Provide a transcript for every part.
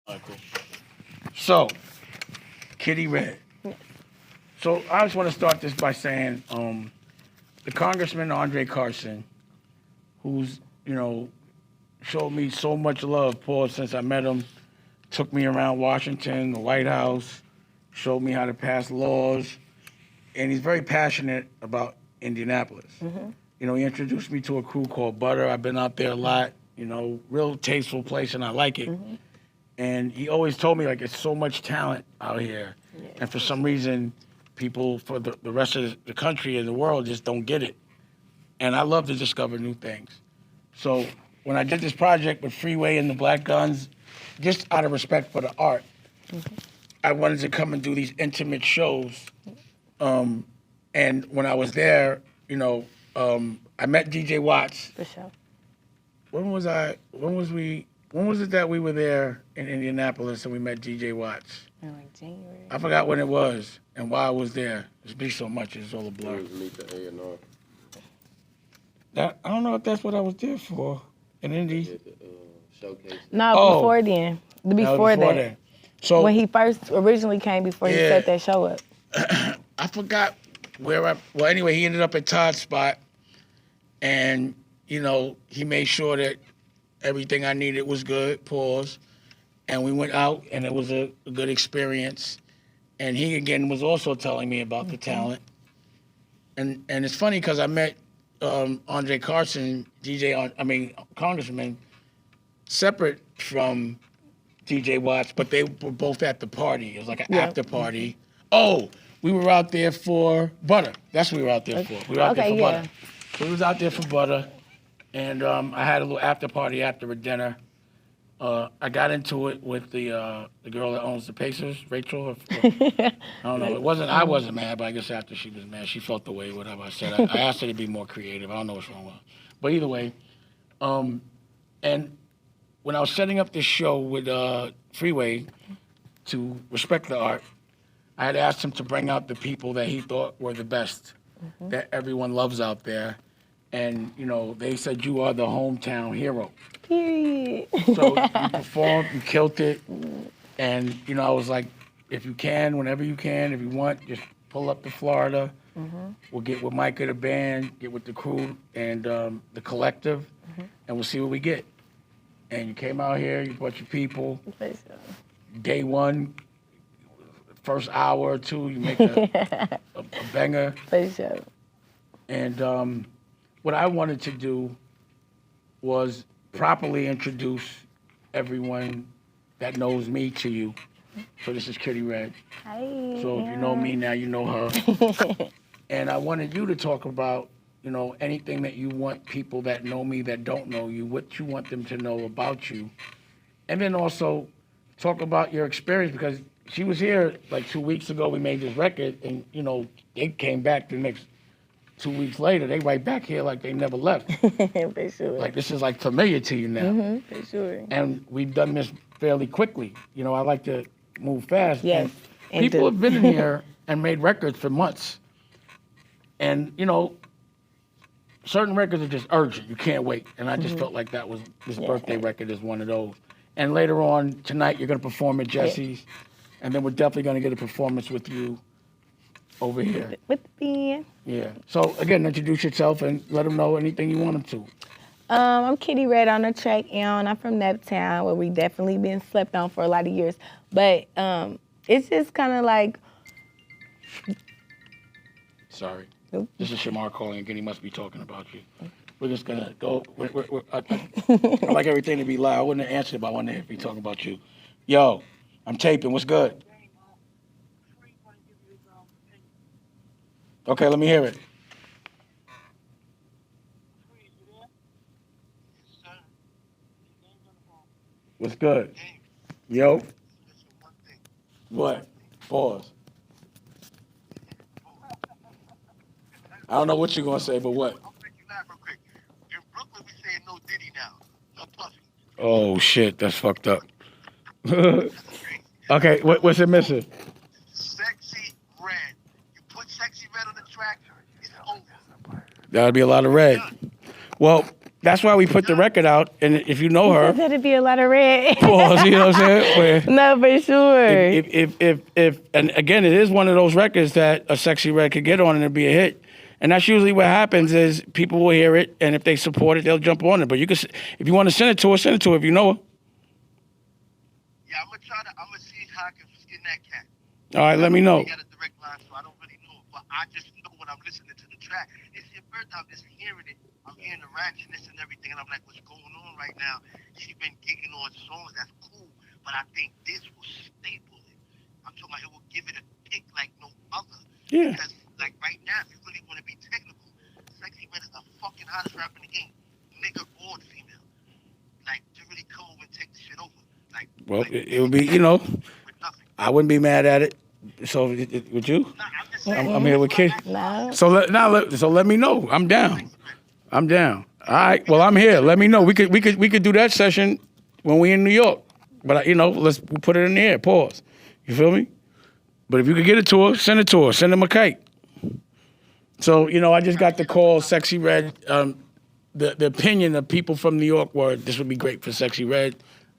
All right, cool. So, Kitti Redd. So I just want to start this by saying, the Congressman Andre Carson, who's showed me so much love, Paul, since I met him, took me around Washington, the White House, showed me how to pass laws, and he's very passionate about Indianapolis. He introduced me to a crew called Butter. I've been out there a lot. Real tasteful place, and I like it. And he always told me, like, it's so much talent out here. Yeah. And for some reason, people for the rest of the country and the world just don't get it. And I love to discover new things. So when I did this project with Freeway and the Black Guns, just out of respect for the art, I wanted to come and do these intimate shows. And when I was there, I met DJ Watts. For sure. When was it that we were there in Indianapolis and we met DJ Watts? In like January. I forgot when it was and why I was there. It's been so much, it's all a blur. Meet the A&R. I don't know if that's what I was there for in Indy. Showcase. No, before then. Before that. Then. So when he first originally came before he set that show up. I forgot well, anyway, he ended up at Todd's spot, and, he made sure that everything I needed was good, pause. And we went out, and it was a good experience. And he, again, was also telling me about the talent. And it's funny because I met Andre Carson, Congressman, separate from DJ Watts, but they were both at the party. It was like an after party. Oh, we were out there for Butter. That's what we were out there for. We were out there for Butter. So we was out there for Butter, and I had a little after party after a dinner. I got into it with the girl that owns the Pacers, Rachel. I don't know. I wasn't mad, but I guess after she was mad, she felt the way, whatever I said. I asked her to be more creative. I don't know what's wrong with her. But either way, and when I was setting up this show with Freeway to respect the art, I had asked him to bring out the people that he thought were the best, that everyone loves out there. And, they said, you are the hometown hero. Period. So you performed, you killed it. And, I was like, if you can, whenever you can, if you want, just pull up to Florida. We'll get with Micah, the band, get with the crew and the collective, and we'll see what we get. And you came out here, you brought your people. Day one, first hour or two, you make a banger. For sure. And what I wanted to do was properly introduce everyone that knows me to you. So this is Kitti Redd. Hi. So if you know me now, you know her. And I wanted you to talk about, anything that you want people that know me that don't know you, what you want them to know about you. And then also talk about your experience, because she was here like 2 weeks ago. We made this record, and, they came back the next 2 weeks later. They right back here like they never left. For sure. Like this is like familiar to you now. For sure. And we've done this fairly quickly. I like to move fast. Yes. And people have been in here and made records for months. And, certain records are just urgent. You can't wait. And I just felt like this birthday record is one of those. And later on tonight, you're going to perform at Jesse's. And then we're definitely going to get a performance with you over here. With the band. Yeah. So, again, introduce yourself and let them know anything you want them to. I'm Kitti Redd on the track, and I'm from Naptown, where we definitely been slept on for a lot of years. But it's just kind of like... Sorry. This is Shamar calling again. He must be talking about you. We're just going to go. I like everything to be loud. I wouldn't have answered if I wanted to be talking about you. Yo, I'm taping. What's good? Okay, let me hear it. What's good? Yo. What? Pause. I don't know what you're going to say, but what? I'll make you laugh real quick. In Brooklyn, we say no Diddy now. No Puffy. Oh, shit. That's fucked up. Okay, what's it missing? Sexy Red. You put Sexy Red on the track, it's over. That'll be a lot of red. Well, That's why we put the record out. And if you know her, That'd be a lot of red. pause. You know what I'm saying? Where No, for sure. if and again, it is one of those records that a Sexy Red could get on and it'd be a hit. And that's usually what happens is people will hear it, and if they support it, they'll jump on it. But you can, if you want to send it to her, send it to her if you know her. Yeah, I'm gonna see how I can skin that cat. All right, let me know. I got a direct line, so I don't really know it, but I just know when I'm listening to the track. It's your birthday, I'm just hearing it. I'm hearing the ratchetness and everything, and I'm like, what's going on right now? She's been gigging on songs, that's cool, but I think this will staple it. I'm talking about it will give it a kick like no other. Yeah. Because, like, right now, if you really want to be technical, Sexy Red is the fucking hottest rapper in the game, nigga or female. Like, to really come over and take the shit over. Like, Well, like, it would be, you know, with nothing. I wouldn't be mad at it. So would you? Nah, I'm just saying. I'm here with Kid. No. So let me know. I'm down. I'm down. All right. Well, I'm here. Let me know. We could do that session when we in New York. But you know, let's put it in the air. Pause. You feel me? But if you could get it to her, send it to her. Send him a kite. So you know, I just got the call, Sexy Red. The opinion of people from New York were this would be great for Sexy Red.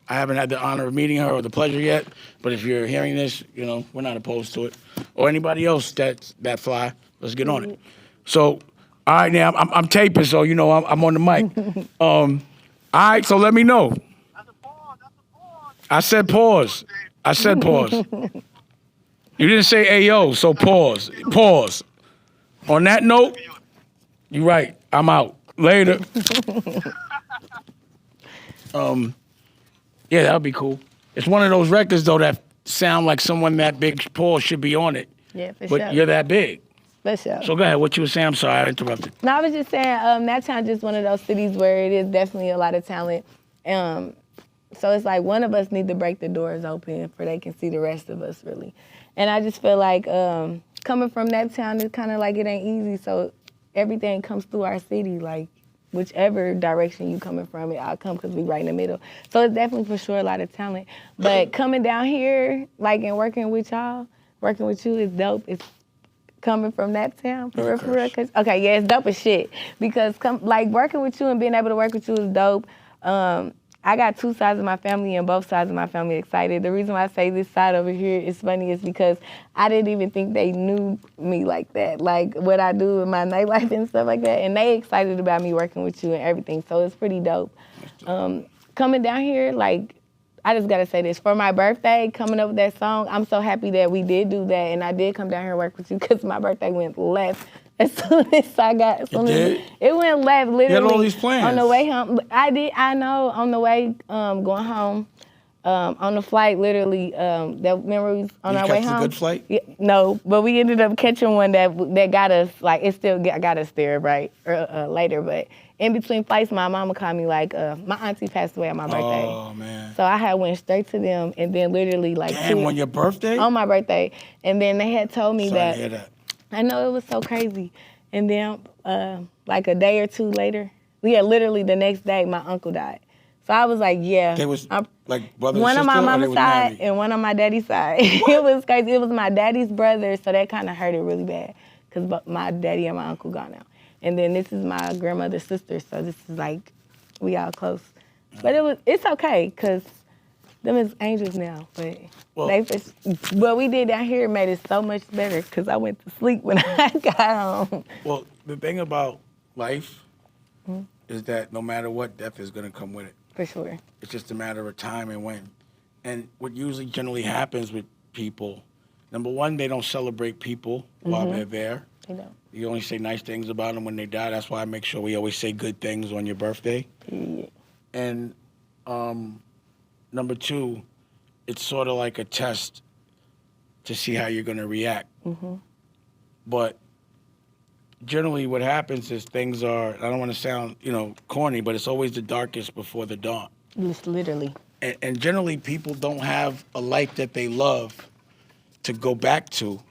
I haven't had the honor of meeting her or the pleasure yet, but if you're hearing this, you know, we're not opposed to it. Or anybody else that fly, let's get on it. So, all right, now, I'm taping, so, you know, I'm on the mic. All right, so let me know. That's a pause. I said pause. I said pause. You didn't say ayo, so pause. Pause. On that note, you're right, I'm out. Later. Yeah, that would be cool. It's one of those records, though, that sound like someone that big, Paul, should be on it. Yeah, for But sure. you're that big. For sure. So go ahead. What you were saying? I'm sorry, I interrupted. No, I was just saying, Naptown just one of those cities where it is definitely a lot of talent. So it's like one of us need to break the doors open for they can see the rest of us, really. And I just feel like coming from Naptown, it's kind of like it ain't easy. So everything comes through our city, like whichever direction you coming from, I'll come because we right in the middle. So it's definitely for sure a lot of talent. But coming down here, like, and working with y'all, working with you is dope. It's coming from Naptown, for real, for real. Okay, yeah, it's dope as shit. Because like working with you and being able to work with you is dope. I got two sides of my family and both sides of my family excited. The reason why I say this side over here is funny is because I didn't even think they knew me like that, like what I do with my nightlife and stuff like that. And they excited about me working with you and everything, so it's pretty dope. Coming down here, like, I just gotta say this, for my birthday, coming up with that song, I'm so happy that we did do that and I did come down here and work with you because my birthday went left. As soon as I got, it went left literally. You had all these plans. On the way home, I know, on the way going home, on the flight, literally, that remember we was on our way home. You catch a good flight? Yeah, no, but we ended up catching one that got us, like, it still got us there, right, later, but in between flights, my mama called me, like, my auntie passed away on my birthday. Oh, man. So I had went straight to them, and then literally, like, Damn, on your birthday? on my birthday, and then they had told me Sorry to hear that. I know, it was so crazy. And then, like a day or two later, literally the next day, my uncle died. So I was like, yeah. They was like brother and one sister, on my or they mama's was side married? and one on my daddy's side. It was crazy. It was my daddy's brother, so that kind of hurt it really bad because my daddy and my uncle gone now. And then this is my grandmother's sister, so this is like, we all close. But it's okay because them is angels now, but what we did down here made it so much better because I went to sleep when I got home. Well, the thing about life is that no matter what, death is going to come with it. For sure. It's just a matter of time and when. And what usually generally happens with people, number one, they don't celebrate people while they're there. They don't. You only say nice things about them when they die. That's why I make sure we always say good things on your birthday. Yeah. And number two, it's sort of like a test to see how you're going to react. But generally what happens is things are, I don't want to sound, corny, but it's always the darkest before the dawn. Just literally. And generally people don't have a life that they love to go back to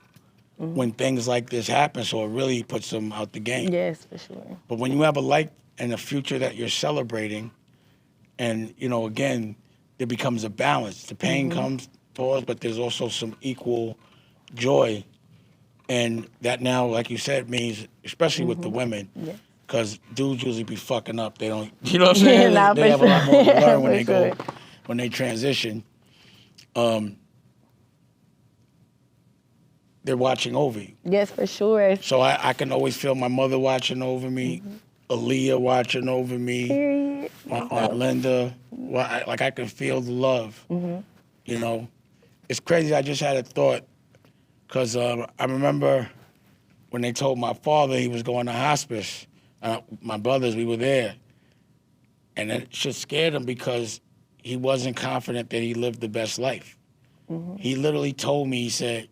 when things like this happen, so it really puts them out the game. Yes, for sure. But when you have a life and a future that you're celebrating, and, again, there becomes a balance. The pain comes, but there's also some equal joy. And that now, like you said, means, especially with the women, because dudes usually be fucking up. They don't, you know what I'm saying? Nah, they for have a lot more to sure. learn when For they go, sure. when they transition. They're watching over you. Yes, for sure. So I can always feel my mother watching over me, Aaliyah watching over me, Period. my Aunt Linda. Well, I can feel the love. You know, it's crazy. I just had a thought because I remember when they told my father he was going to hospice. My brothers, we were there, and it just scared him because he wasn't confident that he lived the best life. He literally told me, he said,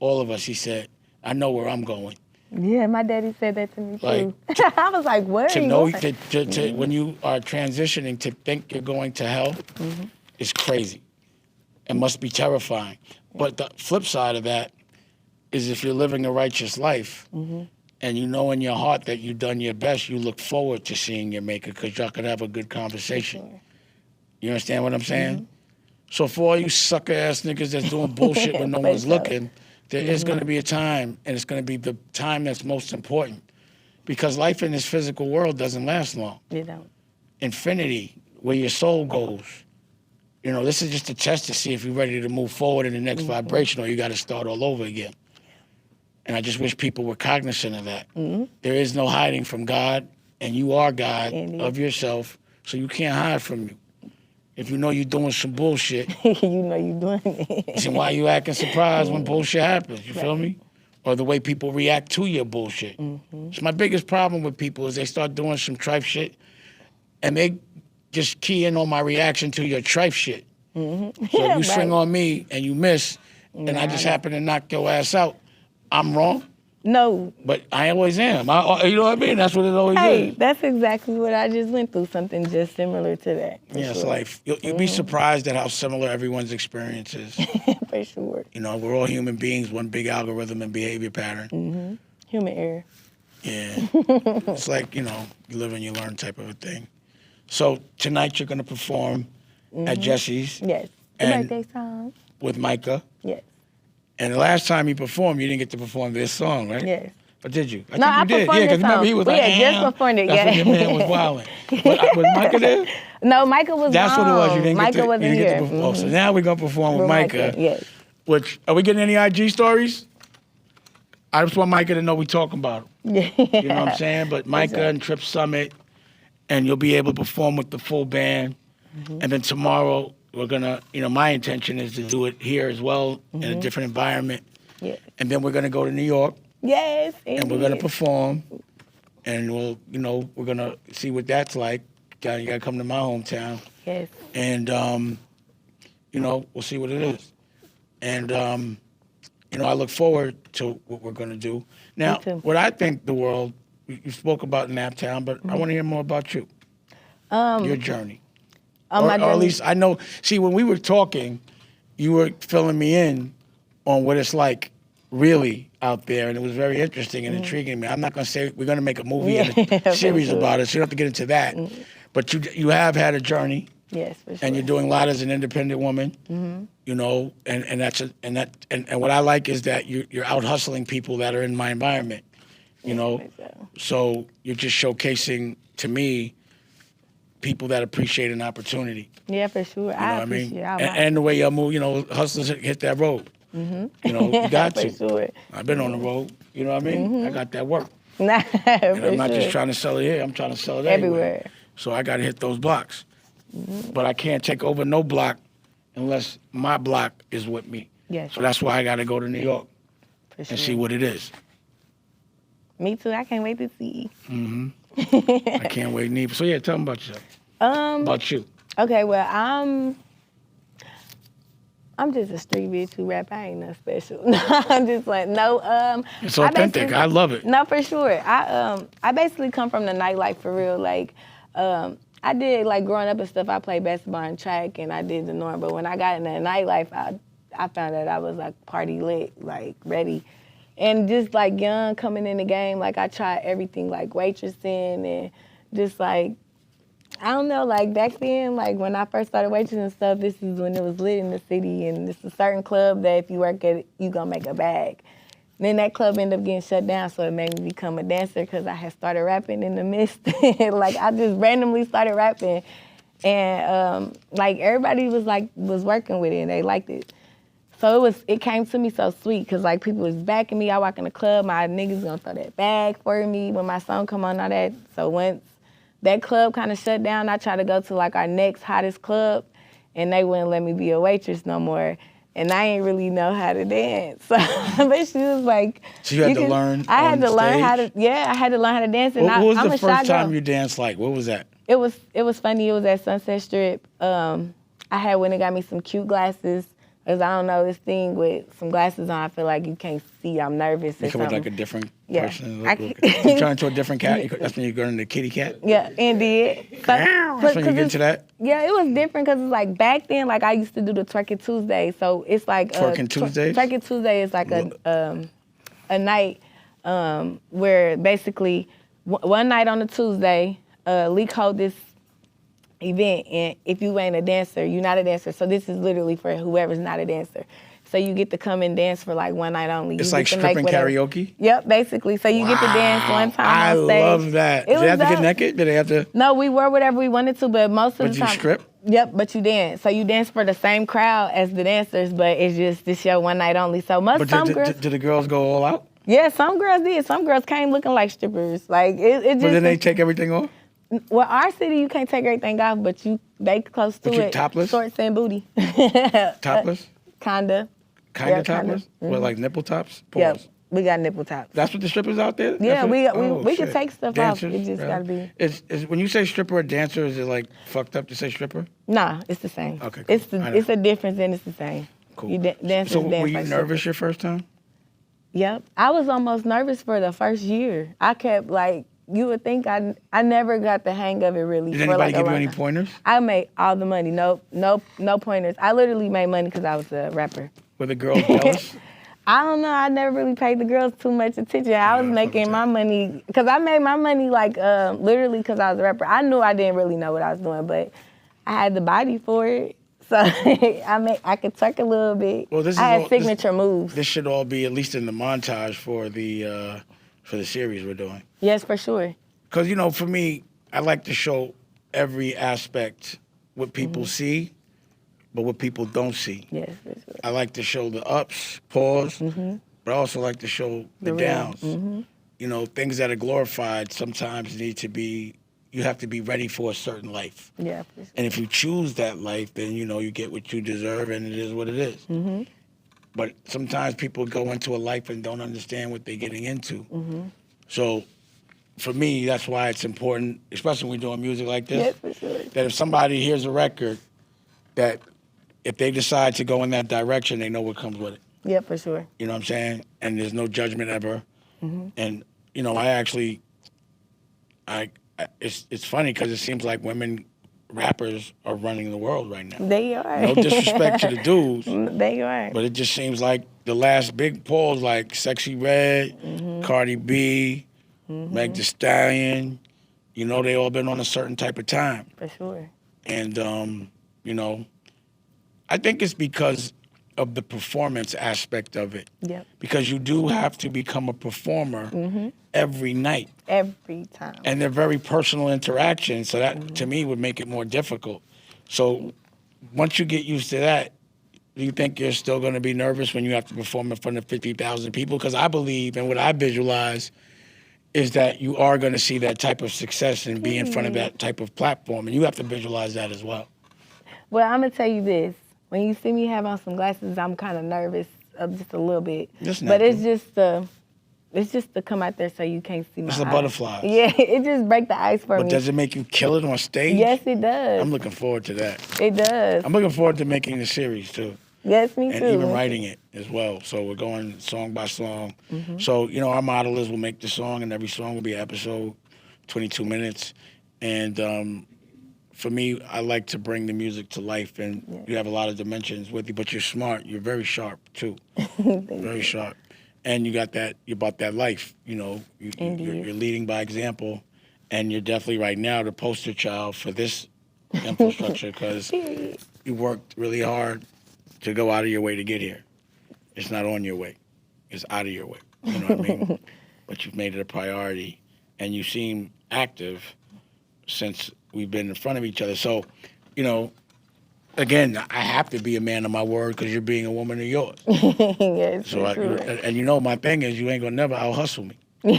all of us, he said, I know where I'm going. Yeah, my daddy said that to me Like, too. I was like, where To are you know, going? when you are transitioning, to think you're going to hell is crazy. It must be terrifying. But the flip side of that is if you're living a righteous life and you know in your heart that you've done your best, you look forward to seeing your maker because y'all could have a good conversation. You understand what I'm saying? So for all you sucker-ass niggas that's doing bullshit when no For one's sure. looking, there is going to be a time, and it's going to be the time that's most important. Because life in this physical world doesn't last long. You don't. Infinity, where your soul goes. You know, this is just a test to see if you're ready to move forward in the next vibration or you got to start all over again. And I just wish people were cognizant of that. There is no hiding from God, and you are God Indy. of yourself, so you can't hide from you. If you know you're doing some bullshit, You know you doing it. then why you acting surprised when bullshit happens? You feel me? Or the way people react to your bullshit. It's my biggest problem with people is they start doing some tripe shit, and they just key in on my reaction to your tripe shit. So if you swing on me and you miss, and I just happen to knock your ass out, I'm wrong. No. But I always am. You know what I mean? That's what it always Hey, is. that's exactly what I just went through. Something just similar to that. For Yeah, it's sure. life. You'll be surprised at how similar everyone's experience is. For sure. You know, we're all human beings, one big algorithm and behavior pattern. Human error. Yeah. It's like, you know, you live and you learn type of a thing. So tonight you're going to perform at Jesse's Yes. The And- birthday song. with Micah. Yes. And the last time you performed, you didn't get to perform this song, right? Yes. Or did you? No, I think you did. performed Yeah, because this remember song. he was We like, had just performed it, That's yeah. when your man was wilding. Was Micah there? No, Micah was That's what it was. You didn't Micah get to, wasn't you didn't here. get to perform. So now we're going to perform with Micah. Yes. Which, are we getting any IG stories? I just want Micah to know we talking about him. Yeah. You know what I'm saying? But Micah right. and Trip Summit, and you'll be able to perform with the full band. And then tomorrow, we're going to, you know, my intention is to do it here as well in a different environment. Yes. And then we're going to go to New York, Yes. and we're going to perform. And we'll, you know, we're going to see what that's like. You got to come to my hometown. Yes. And, you know, we'll see what it is. And, you know, I look forward to what we're going to do. Now, too. what I think the world, you spoke about Naptown, but I want to hear more about you, your journey. On my Or at journey. least I know, see, when we were talking, you were filling me in on what it's like really out there, and it was very interesting and intriguing me. I'm not going to say we're going to make a movie and Yeah, a series for sure. about it, so you don't have to get into that. But you have had a journey, Yes, for sure. and you're doing a lot as an independent woman. You know, and what I like is that you're out hustling people that are in my environment. You know, for sure. so you're just showcasing to me people that appreciate an opportunity. Yeah, for sure. You know I what I mean? appreciate And the way y'all move, you know, hustlers hit that road. You know, you got for to. sure. I've been on the road. You know what I mean? I got that work. Nah, And I'm not just trying to sell it here. I'm trying to sell it everywhere. So I got to hit those blocks. But I can't take over no block unless my block is with me. Yes, So that's why I got to go to New York for and sure. see what it is. Me too. I can't wait to see. I can't wait neither. So yeah, tell me about yourself. About you. Okay, well, I'm just a street bitch who rap. I ain't nothing special. No, I'm just like, no. It's authentic. I love it. No, for sure. I basically come from the nightlife for real. Like, I did, like, growing up and stuff, I played basketball and track, and I did the norm. But when I got in the nightlife, I found that I was, like, party lit, like, ready. And just, like, young, coming in the game, like, I tried everything, like, waitressing and just, like, I don't know, like, back then, like, when I first started waitressing and stuff, this is when it was lit in the city, and it's a certain club that if you work at it, you gonna make a bag. Then that club ended up getting shut down, so it made me become a dancer because I had started rapping in the midst. Like, I just randomly started rapping. And, like, everybody was working with it, and they liked it. So it came to me so sweet because, like, people was backing me. I walk in the club, my niggas gonna throw that bag for me when my song come on, all that. So once that club kind of shut down, I tried to go to, like, our next hottest club, and they wouldn't let me be a waitress no more. And I ain't really know how to dance. So, but she was like... So you had to learn I had on to learn how to... stage? Yeah, I had to learn how to dance. And What was I'm the a shy first time girl. you danced like? What was that? It was funny. It was at Sunset Strip. I had went and got me some cute glasses. Cause I don't know, this thing with some glasses on, I feel like you can't see. I'm nervous or You come with something. like a different Yeah. person. You turn into a different cat? That's when you go into Kitty Cat? Yeah, Indy. That's when you get into that? Yeah, it was different because it's like back then, like I used to do the Twerking Tuesday. So it's like Twerking Tuesdays? Twerking Tuesday is like a night where basically one night on a Tuesday, Leak hold this event, and if you ain't a dancer, you're not a dancer. So this is literally for whoever's not a dancer. So you get to come and dance for like one night only. It's you like get to make stripping whatever. karaoke? Yep, basically. So you get to dance one time on stage. I love that. It Did they was have to get dope. naked? Did they have to? No, we were whatever we wanted to, but most of But the you time. strip? Yep, but you dance. So you dance for the same crowd as the dancers, but it's just this your one night only. So But some girls. did the girls go all out? Yeah, some girls did. Some girls came looking like strippers. Like it just. But then they take everything off? Well, our city you can't take everything off, but they close to But you it. topless? Shorts and booty. Topless? Kinda. Kinda Yeah, topless? kinda. With like nipple tops? Yep, Pause. we got nipple tops. That's what the strippers out there? Yeah, That's we what- can shit. take stuff Dancers, off. It just really? gotta be. Is when you say stripper or dancer, is it like fucked up to say stripper? Nah, it's the same. Okay, cool. I know. It's a difference and it's the same. Cool. You dancers So dance were you like nervous strippers. your first time? Yep. I was almost nervous for the first year. I kept like, you would think I never got the hang of it really. Did for anybody like a give you long any time. pointers? I made all the money. No pointers. I literally made money because I was a rapper. Were the girls jealous? I don't know. I never really paid the girls too much attention. I was that's making fucking my money because I made my money like literally because I was a rapper. I knew I didn't really know what I was doing, but I had the body for it. So I could twerk a little bit. Well, this I had is signature moves. This should all be at least in the montage for the series we're doing. Yes, for sure. Because for me, I like to show every aspect what people see, but what people don't see. Yes, for sure. I like to show the ups, pause, but I also like to show the real. downs. Things that are glorified sometimes you have to be ready for a certain life. Yeah, for sure. And if you choose that life, then you get what you deserve, and it is what it is. But sometimes people go into a life and don't understand what they're getting into. So for me, that's why it's important, especially when we're doing music like this, Yes, for sure. that if somebody hears a record, that if they decide to go in that direction, they know what comes with it. Yeah, for sure. You know what I'm saying? And there's no judgment ever. And it's funny because it seems like women rappers are running the world right now. They are. No disrespect to the dudes, They are. but it just seems like the last big polls, like Kitti Redd, Cardi B, Meg Thee Stallion, they all been on a certain type of time. For sure. And, I think it's because of the performance aspect of it. Yep. Because you do have to become a performer every night. Every time. And they're very personal interactions, so that, to me, would make it more difficult. So once you get used to that, do you think you're still going to be nervous when you have to perform in front of 50,000 people? Because I believe, and what I visualize, is that you are going to see that type of success and be in front of that type of platform, and you have to visualize that as well. Well, I'm going to tell you this. When you see me have on some glasses, I'm kind of nervous, just a little bit. That's but natural. it's just to come out there so you can't see my It's the eyes. butterflies. Yeah, it just break the ice for But me. does it make you kill it on stage? Yes, it does. I'm looking forward to that. It does. I'm looking forward to making the series, too. Yes, me And too. even writing it as well. So we're going song by song. So, our model is we'll make the song, and every song will be an episode, 22 minutes. And for me, I like to bring the music to life, and you have a lot of dimensions with you, but you're smart. You're very sharp, too. Very sharp. And you're about that life, you're leading by example, and you're definitely right now the poster child for this infrastructure because you worked really hard to go out of your way to get here. It's not on your way. is out of your way. You know what I mean? But you've made it a priority, and you seem active since we've been in front of each other. So, you know, again, I have to be a man of my word because you're being a woman of yours. Yes, So, and you know, my thing is you ain't gonna never out hustle me. For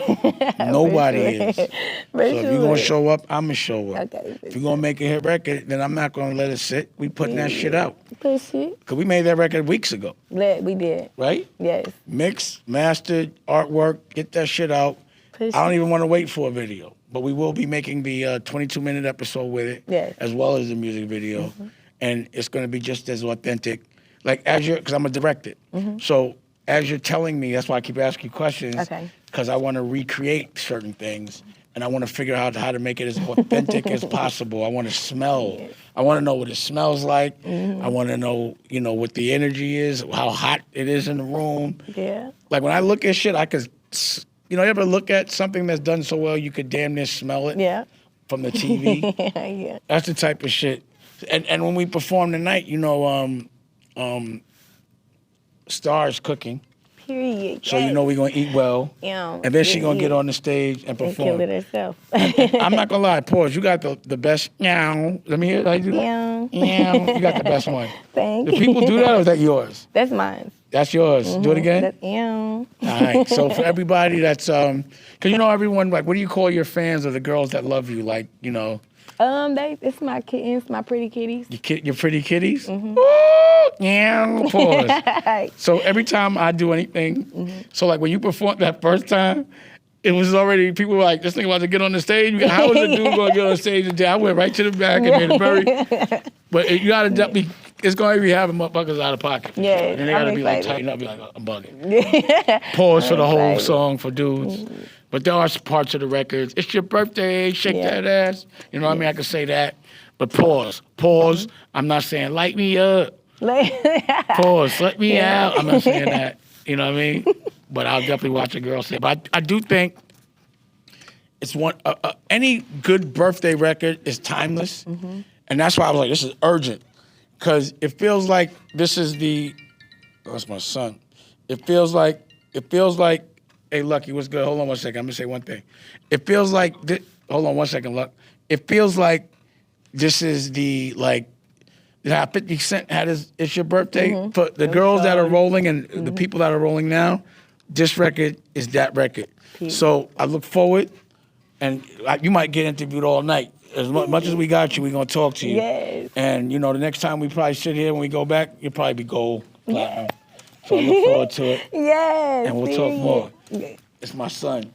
Nobody sure. is. So For if you're gonna sure. show up, I'm gonna show up. Okay, for If you're gonna make a hit record, then I'm not gonna let it sit. We putting that shit out. Push it. Cause we made that record weeks ago, We did. right? Yes. Mixed, mastered, artwork, get that shit out. Push I don't it. even want to wait for a video, but we will be making the 22-minute episode with it, Yes. as well as the music video, and it's gonna be just as authentic, like as you're, cause I'm a director. So as you're telling me, that's why I keep asking you questions. Okay. Because I want to recreate certain things, and I want to figure out how to make it as authentic as possible. I want to smell. I want to know what it smells like. I want to know, you know, what the energy is, how hot it is in the room. Yeah. Like when I look at shit, I could, you know, you ever look at something that's done so well, you could damn near smell it Yeah. from the TV? Yeah. That's the type of shit. And when we perform tonight, you know, Star's cooking. Period. So you know we're going to eat well. Yeah. And then she going to get on the stage and and perform. kill it herself. I'm not going to lie. Pause. You got the best. Meow. Let me hear how you do that. Meow. Meow. You got the best one. Thank Do you. people do that or is that yours? That's mine. That's yours. Do it again. That's All right. So for everybody that's, because you know everyone, like, what do you call your fans or the girls that love you? Like, you know. It's my kittens, my pretty kitties. Your pretty kitties? Ooh, yeah, pause. So every time I do anything, so like when you performed that first time, it was already, people were like, this nigga about to get on the stage. How is a dude going to get on the stage today? I went right to the back and made it very, but you got to definitely, it's going to be having motherfuckers out of pocket. Yeah, And they got to I'm be like, excited. tighten up, be like, I'm bugging. Pause for the whole excited. song for dudes. But there are parts of the records. It's your birthday, shake that ass. You know what I mean? I could say that. But pause. I'm not saying light me up. Pause, let me out. I'm not saying that. You know what I mean? But I'll definitely watch a girl say. But I do think it's one. Any good birthday record is timeless, and that's why I was like, this is urgent, because it feels like this is the. Oh, that's my son. It feels like. Hey, Lucky, what's good? Hold on 1 second. I'm gonna say one thing. It feels like. Hold on 1 second, Luck. It feels like this is the like. How 50 Cent had his It's Your Birthday. For the girls that are rolling and the people that are rolling now, this record is that record. So I look forward, and you might get interviewed all night. As much as we got you, we're going to talk to you. Yes. And, you know, the next time we probably sit here when we go back, you'll probably be gold, platinum. So I look forward to it. Yes. And we'll talk more. Yeah. It's my son.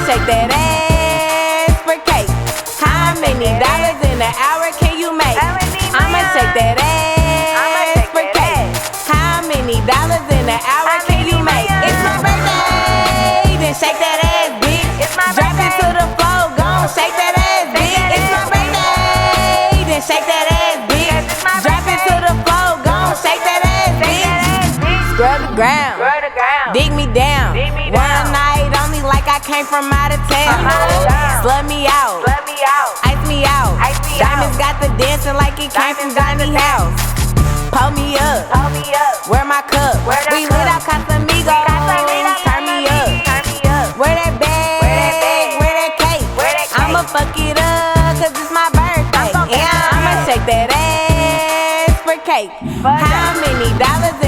Shake that ass for cake. How many dollars in an hour can you make? I'ma shake that ass for cake. How many dollars in an hour can you make? It's my birthday, then shake that ass, bitch. Drop it to the floor, gon' shake that ass, bitch. It's my birthday, then shake that ass, bitch. Drop it to the floor, gon' shake that ass, bitch. Scrub the ground, dig me down. One night only, like I came from out of town. Slut me out, ice me out. Diamonds got the dancing like it came from Johnny House. Pull me up, wear my cup. We lit out Casamigos, turn me up. Wear that bag, wear that cake. I'ma fuck it up, cause it's my birthday. Yeah, I'ma shake that ass for cake. How many dollars